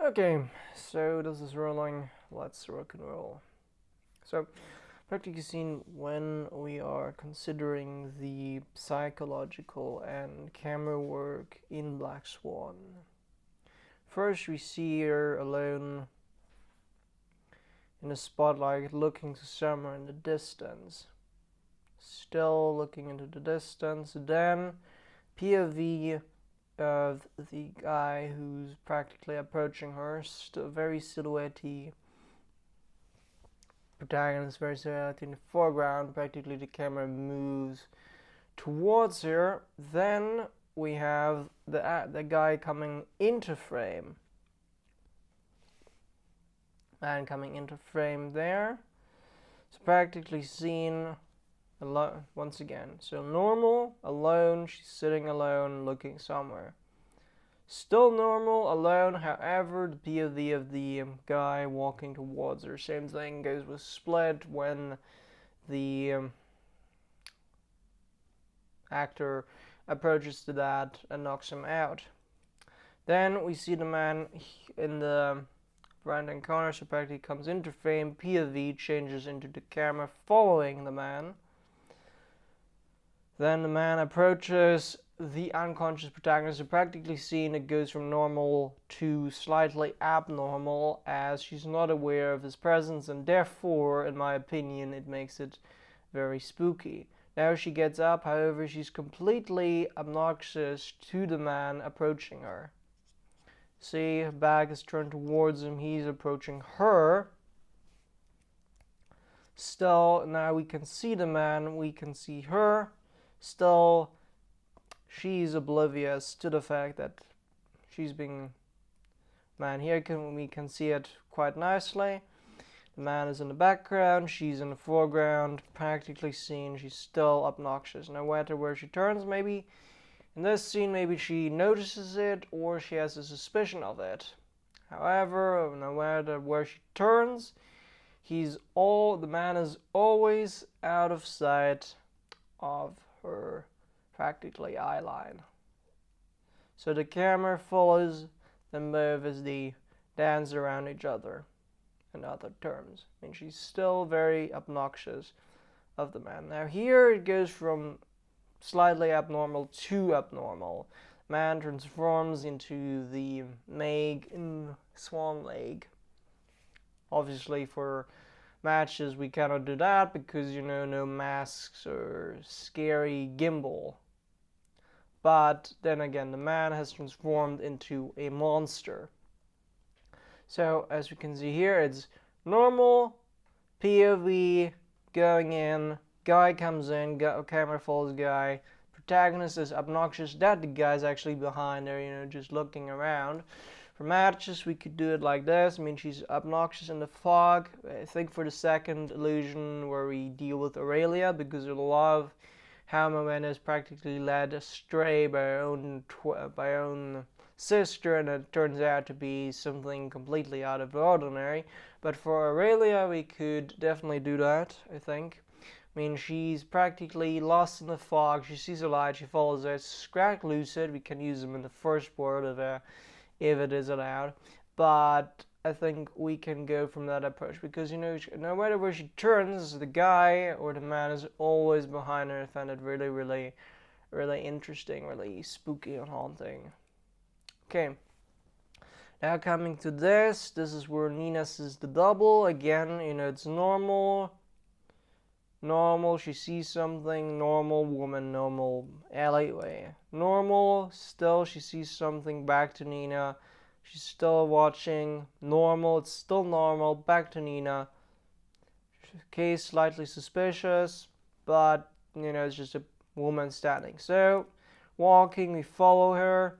Okay, so this is rolling. Let's rock and roll. So, practically seen when we are considering the psychological and camera work in Black Swan. First, we see her alone in the spotlight looking to somewhere in the distance. Still looking into the distance. Then, POV of the guy who's practically approaching her, still very silhouette-y. Protagonist very silhouette in the foreground. Practically the camera moves towards her. Then we have the guy coming into frame. And coming into frame there. It's practically seen alone once again. So normal, alone, she's sitting alone, looking somewhere. Still normal, alone, however, the POV of the guy walking towards her. Same thing goes with Split when the actor approaches to that and knocks him out. Then we see the man in the right-hand corner, so practically comes into frame, POV changes into the camera following the man. Then the man approaches the unconscious protagonist, so practically seen it goes from normal to slightly abnormal as she's not aware of his presence, and therefore, in my opinion, it makes it very spooky. Now she gets up, however, she's completely obnoxious to the man approaching her. See, her back is turned towards him, he's approaching her. Still, now we can see the man, we can see her. Still, she's oblivious to the fact that she's being man. Here we can see it quite nicely. The man is in the background, she's in the foreground, practically seen. She's still obnoxious. No matter where she turns, maybe in this scene, maybe she notices it or she has a suspicion of it. However, no matter where she turns, the man is always out of sight of her practically eye line. So the camera follows them both as they dance around each other, in other terms. I mean, she's still very obnoxious of the man. Now here it goes from slightly abnormal to abnormal. Man transforms into the Meg in Swan Lake. Obviously for matches we cannot do that because, you know, no masks or scary gimbal. But then again, the man has transformed into a monster. So as you can see here, it's normal, POV, going in, guy comes in, camera follows guy, protagonist is obnoxious that the guy's actually behind her, you know, just looking around. For matches, we could do it like this. I mean, she's obnoxious in the fog. I think for the second illusion where we deal with Aurelia, because I love how Moena is practically led astray by her own sister, and it turns out to be something completely out of the ordinary. But for Aurelia, we could definitely do that, I think. I mean, she's practically lost in the fog. She sees a light, she follows it. Scratch lucid, we can use them in the first word if it is allowed, but I think we can go from that approach because, you know, no matter where she turns, the guy or the man is always behind her. I find it really, really, really interesting, really spooky and haunting. Okay, now coming to this is where Nina sees the double. Again, you know, it's normal, she sees something, normal woman, normal alleyway. Normal, still she sees something, back to Nina. She's still watching, normal, it's still normal, back to Nina. Case slightly suspicious, but, you know, it's just a woman standing. So, walking, we follow her,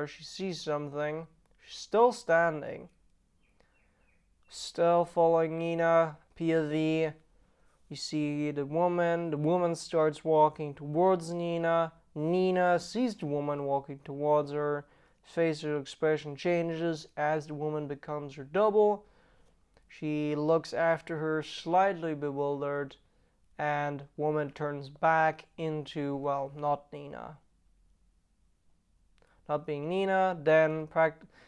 she sees something, she's still standing. Still following Nina, POV, you see the woman starts walking towards Nina, Nina sees the woman walking towards her, facial expression changes as the woman becomes her double, she looks after her slightly bewildered, and woman turns back into, well, not Nina. not being Nina. Then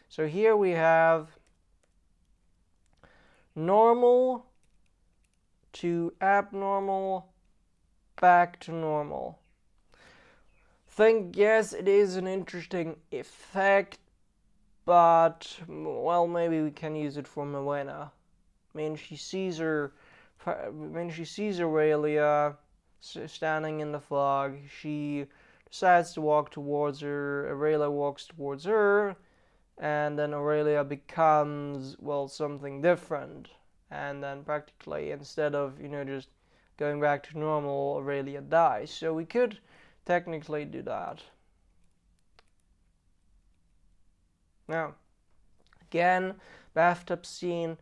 so here we have normal to abnormal, back to normal. Think, yes, it is an interesting effect, but, well, maybe we can use it for Moena. When she sees Aurelia standing in the fog, she decides to walk towards her. Aurelia walks towards her, and then Aurelia becomes, well, something different. And then practically, instead of, just going back to normal, Aurelia dies. So we could technically do that. Now, again, bathtub scene.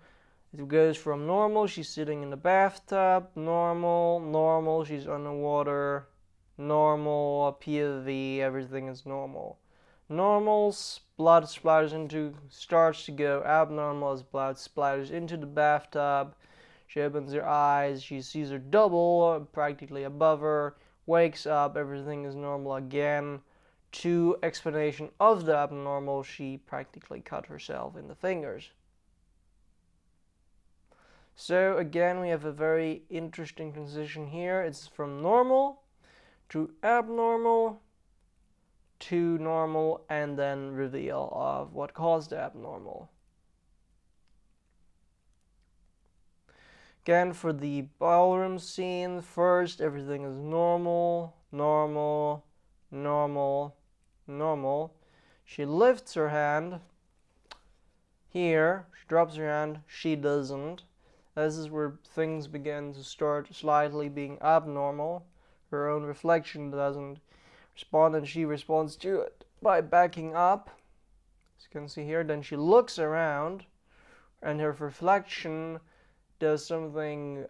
It goes from normal, she's sitting in the bathtub, normal, she's underwater, normal, POV, everything is normal. Normal, blood starts to go abnormal as blood splatters into the bathtub. She opens her eyes, she sees her double practically above her, wakes up, everything is normal again. To explanation of the abnormal, she practically cut herself in the fingers. So again, we have a very interesting transition here. It's from normal to abnormal to normal, and then reveal of what caused the abnormal. Again, for the ballroom scene, first everything is normal. She lifts her hand. Here, she drops her hand. She doesn't. This is where things begin to start slightly being abnormal. Her own reflection doesn't respond, and she responds to it by backing up. As you can see here, then she looks around, and her reflection does something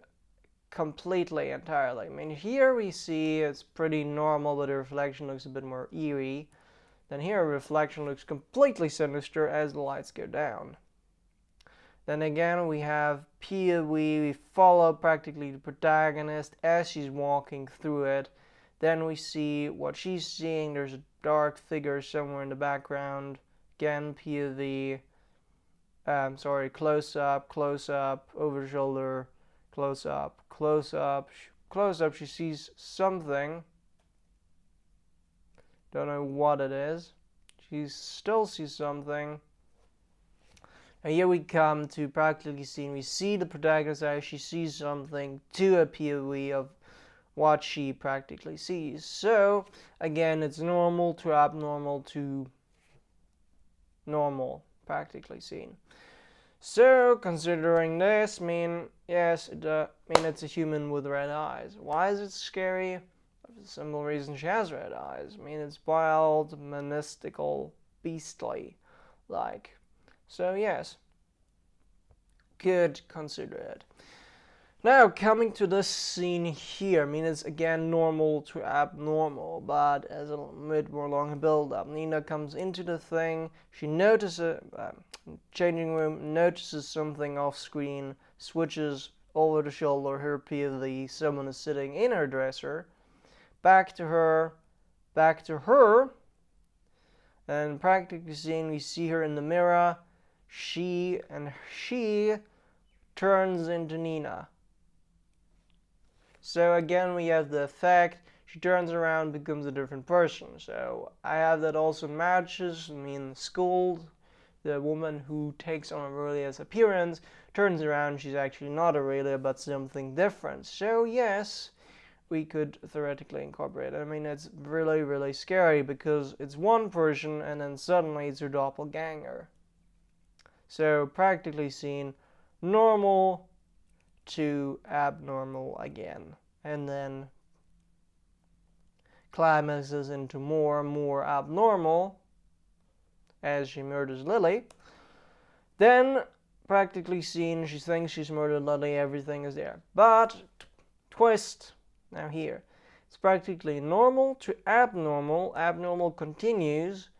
completely, entirely. I mean, here we see it's pretty normal, but the reflection looks a bit more eerie. Then here, a reflection looks completely sinister as the lights go down. Then again, we have POV. We follow practically the protagonist as she's walking through it. Then we see what she's seeing. There's a dark figure somewhere in the background. Again, POV. Close up, over the shoulder, close up. She sees something. Don't know what it is. She still sees something. And here we come to practically seeing. We see the protagonist as she sees something to a POV of what she practically sees. So again, it's normal to abnormal to normal practically seen. So considering this, yes, it's a human with red eyes. Why is it scary? For the simple reason she has red eyes. It's wild, mystical, beastly, like. So yes, could consider it. Now coming to this scene here, it's again normal to abnormal, but as a bit more long build-up. Nina comes into the thing, she notices, changing room, notices something off screen, switches over the shoulder, her POV, someone is sitting in her dresser, back to her, and practically seeing, we see her in the mirror, she turns into Nina. So again, we have the effect, she turns around, becomes a different person. So I have that also matches, Scold, the woman who takes on Aurelia's appearance, turns around, she's actually not Aurelia, but something different. So yes, we could theoretically incorporate it. It's really, really scary because it's one person and then suddenly it's her doppelganger. So practically seen, normal to abnormal again, and then climaxes into more and more abnormal as she murders Lily. Then practically seen, she thinks she's murdered Lily, everything is there. But twist, now here, it's practically normal to abnormal. Abnormal continues.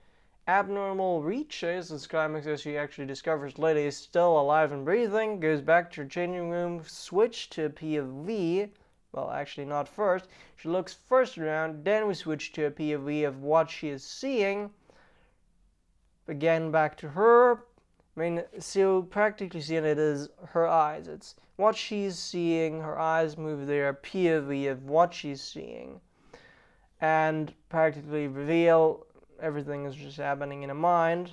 Abnormal reaches its climax as she actually discovers Lily is still alive and breathing, goes back to her changing room, switch to a POV. Well, actually not first. She looks first around, then we switch to a POV of what she is seeing. again, back to her. I mean, so practically seeing it is her eyes. It's what she's seeing, her eyes move there, POV of what she's seeing. And practically reveal everything is just happening in a mind.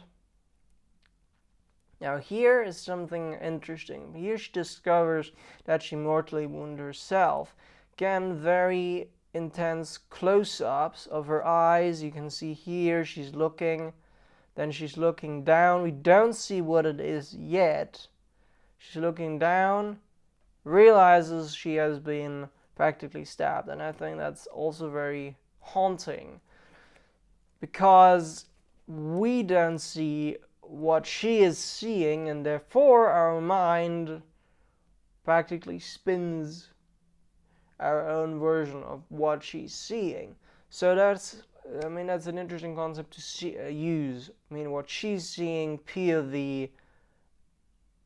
Now here is something interesting. Here she discovers that she mortally wounded herself. Again, very intense close-ups of her eyes. You can see here she's looking, then she's looking down. We don't see what it is yet. She's looking down, realizes she has been practically stabbed, and I think that's also very haunting because we don't see what she is seeing, and therefore our mind practically spins our own version of what she's seeing. So that's an interesting concept to use. I mean, what she's seeing, POV,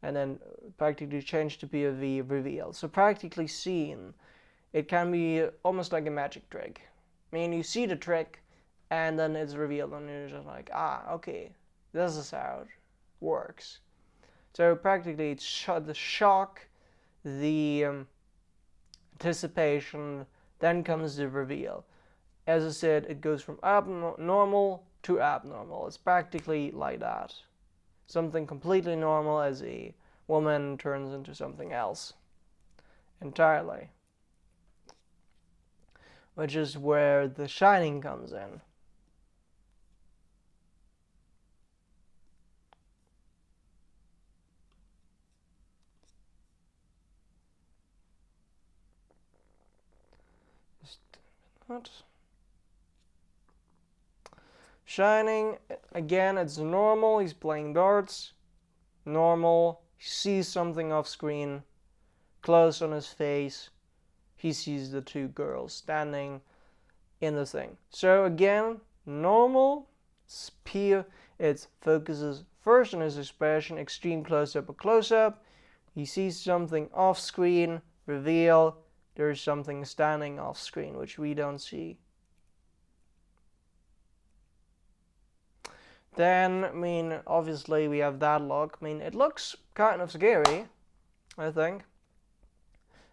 and then practically change to POV, reveal. So practically seen, it can be almost like a magic trick. I mean, you see the trick, and then it's revealed, and you're just like, okay, this is how it works. So practically, it's the shock, the anticipation, then comes the reveal. As I said, it goes from normal to abnormal. It's practically like that. Something completely normal as a woman turns into something else entirely. Which is where The Shining comes in. What? Shining, again, it's normal. He's playing darts. Normal. He sees something off screen. Close on his face. He sees the two girls standing in the thing. So again, normal. It focuses first on his expression. Extreme close-up or close-up. He sees something off screen. Reveal. There's something standing off screen, which we don't see. Then, obviously we have that look. It looks kind of scary, I think.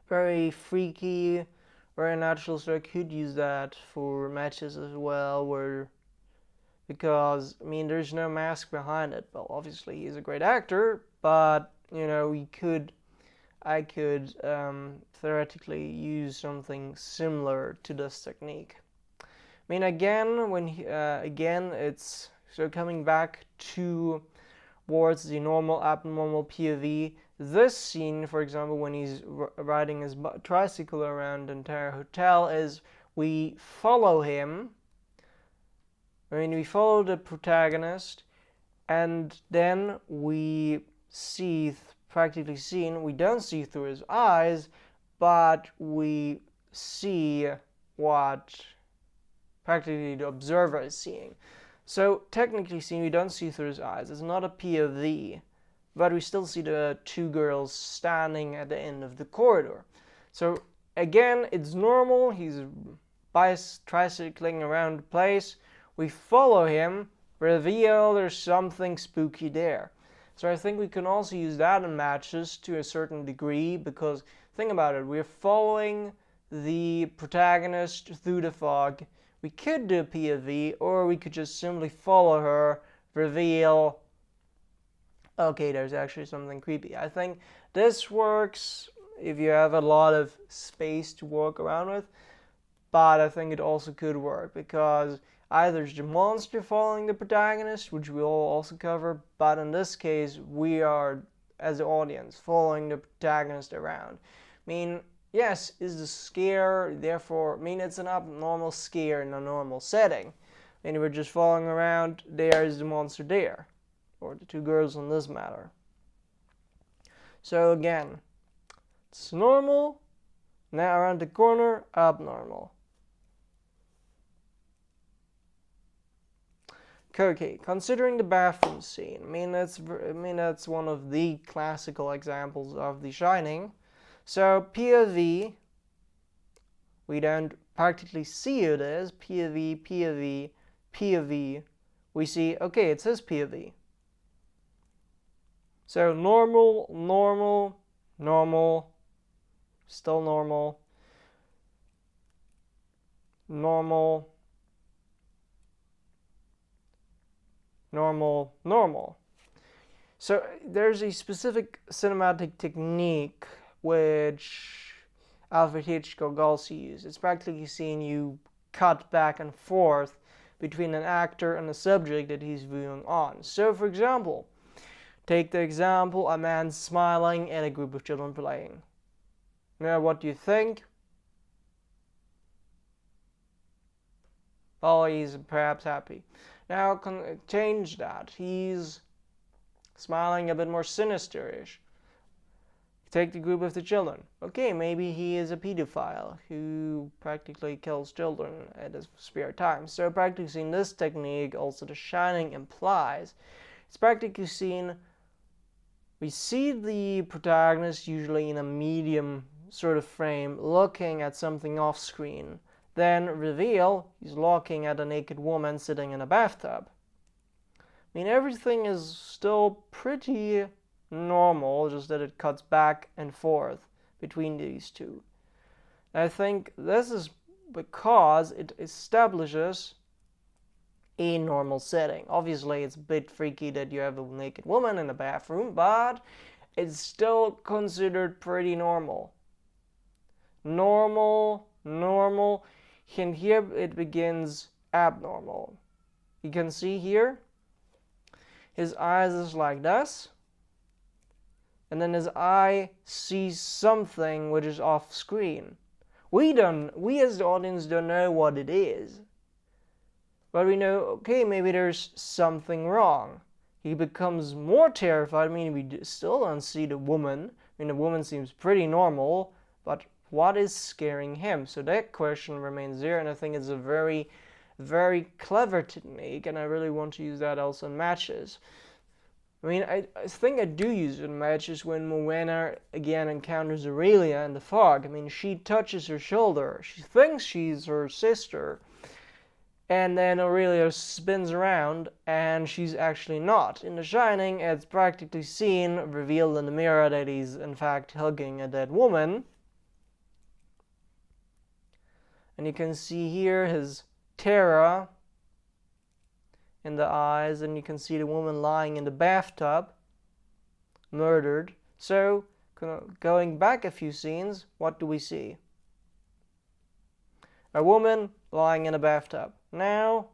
Very freaky, very natural, so I could use that for matches as well, because, there's no mask behind it. Well, obviously he's a great actor, but, I could theoretically use something similar to this technique. Again, it's so coming back towards the normal, abnormal POV. This scene, for example, when he's riding his tricycle around the entire hotel, is we follow him. We follow the protagonist, and then we see. Practically seen, we don't see through his eyes, but we see what practically the observer is seeing. So technically seen, we don't see through his eyes. It's not a POV, but we still see the two girls standing at the end of the corridor. So again, it's normal. He's tricycling around the place. We follow him, reveal there's something spooky there. So I think we can also use that in matches to a certain degree, because think about it, we're following the protagonist through the fog. We could do a POV, or we could just simply follow her, reveal, okay, there's actually something creepy. I think this works if you have a lot of space to walk around with, but I think it also could work because either it's the monster following the protagonist, which we'll also cover, but in this case, we are, as the audience, following the protagonist around. Yes, is the scare, therefore, it's an abnormal scare in a normal setting. We're just following around, there is the monster there, or the two girls in this matter. So again, it's normal, now around the corner, abnormal. Okay, considering the bathroom scene, that's one of the classical examples of The Shining. So POV, we don't practically see who it is. POV, POV, POV, we see, okay, it's his POV. So normal, normal, normal, still normal, normal, normal, normal. So there's a specific cinematic technique which Alfred Hitchcock also used. It's practically seeing you cut back and forth between an actor and a subject that he's viewing on. So for example, take the example, a man smiling and a group of children playing. Now what do you think? Oh, he's perhaps happy. Now change that. He's smiling a bit more sinisterish. Take the group of the children. Okay, maybe he is a pedophile who practically kills children at his spare time. So practicing this technique, also The Shining implies, it's practically seen, we see the protagonist usually in a medium sort of frame looking at something off screen. Then reveal, he's looking at a naked woman sitting in a bathtub. I mean, everything is still pretty normal, just that it cuts back and forth between these two. I think this is because it establishes a normal setting. Obviously, it's a bit freaky that you have a naked woman in a bathroom, but it's still considered pretty normal. Normal, normal, and here it begins abnormal. You can see here, his eyes is like this, and then his eye sees something which is off screen. We as the audience don't know what it is, but we know, okay, maybe there's something wrong. He becomes more terrified. I mean, we still don't see the woman. I mean, the woman seems pretty normal, but what is scaring him? So that question remains there, and I think it's a very, very clever technique, and I really want to use that also in matches. I mean, I think I do use it in matches when Moana again encounters Aurelia in the fog. I mean, she touches her shoulder. She thinks she's her sister. And then Aurelia spins around, and she's actually not. In The Shining, it's practically seen, revealed in the mirror, that he's in fact hugging a dead woman. And you can see here his terror in the eyes, and you can see the woman lying in the bathtub, murdered. So, going back a few scenes, what do we see? A woman lying in a bathtub. Now,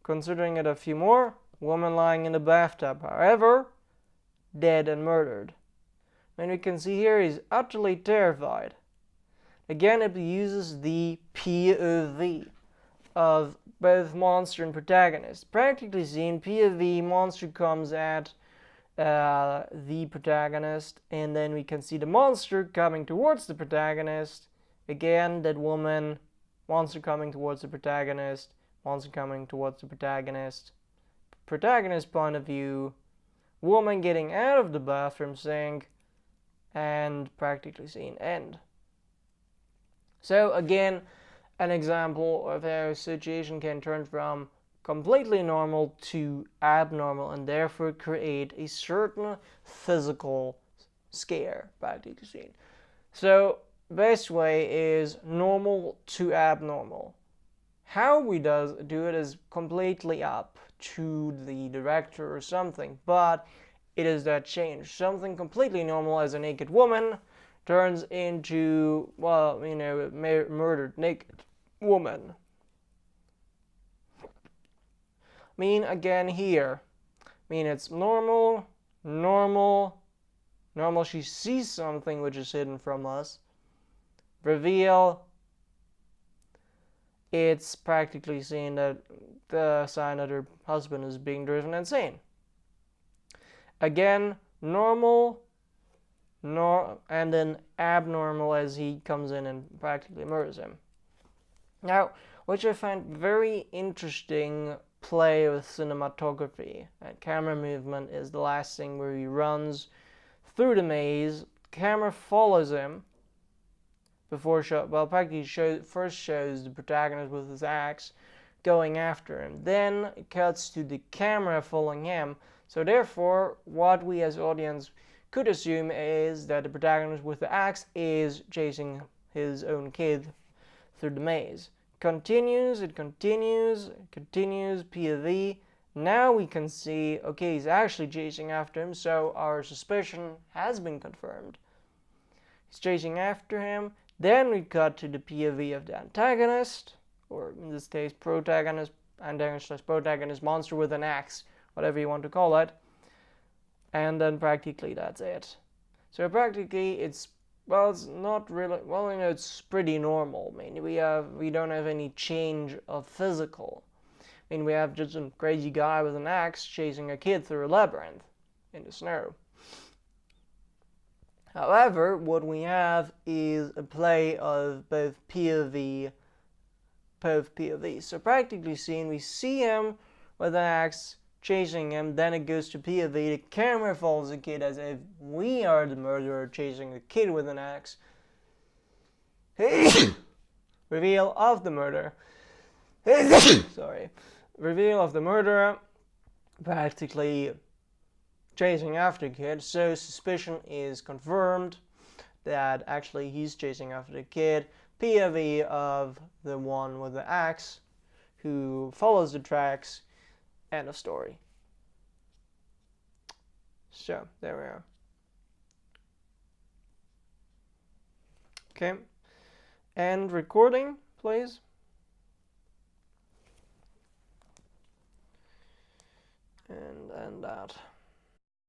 considering it a few more, woman lying in a bathtub, however, dead and murdered. And we can see here he's utterly terrified. Again, it uses the POV of both monster and protagonist. Practically seen, POV, monster comes at the protagonist, and then we can see the monster coming towards the protagonist. Again, that woman, monster coming towards the protagonist, monster coming towards the protagonist. Protagonist point of view, woman getting out of the bathroom sink, and practically seen end. So again, an example of how a situation can turn from completely normal to abnormal and therefore create a certain physical scare, practically seen. So best way is normal to abnormal. How we do it is completely up to the director or something, but it is that change. Something completely normal as a naked woman turns into, well, you know, murdered naked woman. I mean, again here, I mean, it's normal, normal, normal. She sees something which is hidden from us. Reveal, it's practically seen that the sign that her husband is being driven insane. Again, normal, and then abnormal as he comes in and practically murders him. Now, which I find very interesting play with cinematography and camera movement is the last thing where he runs through the maze. Camera follows him before practically first shows the protagonist with his axe going after him. Then it cuts to the camera following him. So therefore, what we as audience could assume is that the protagonist with the axe is chasing his own kid through the maze. Continues, it continues, it continues, POV. Now we can see, okay, he's actually chasing after him, so our suspicion has been confirmed. He's chasing after him. Then we cut to the POV of the antagonist, or in this case, protagonist, antagonist/protagonist, monster with an axe, whatever you want to call it. And then practically that's it. So practically it's, well, it's not really, well, you know, it's pretty normal. I mean, we don't have any change of physical. I mean, we have just a crazy guy with an axe chasing a kid through a labyrinth in the snow. However, what we have is a play of both POVs. So practically seen, we see him with an axe chasing him, then it goes to POV, the camera follows the kid as if we are the murderer chasing the kid with an axe. Reveal of the murder. Sorry. Reveal of the murderer, practically chasing after the kid, so suspicion is confirmed that actually he's chasing after the kid. POV of the one with the axe who follows the tracks. End of story. So, there we are. Okay. And recording, please. And that.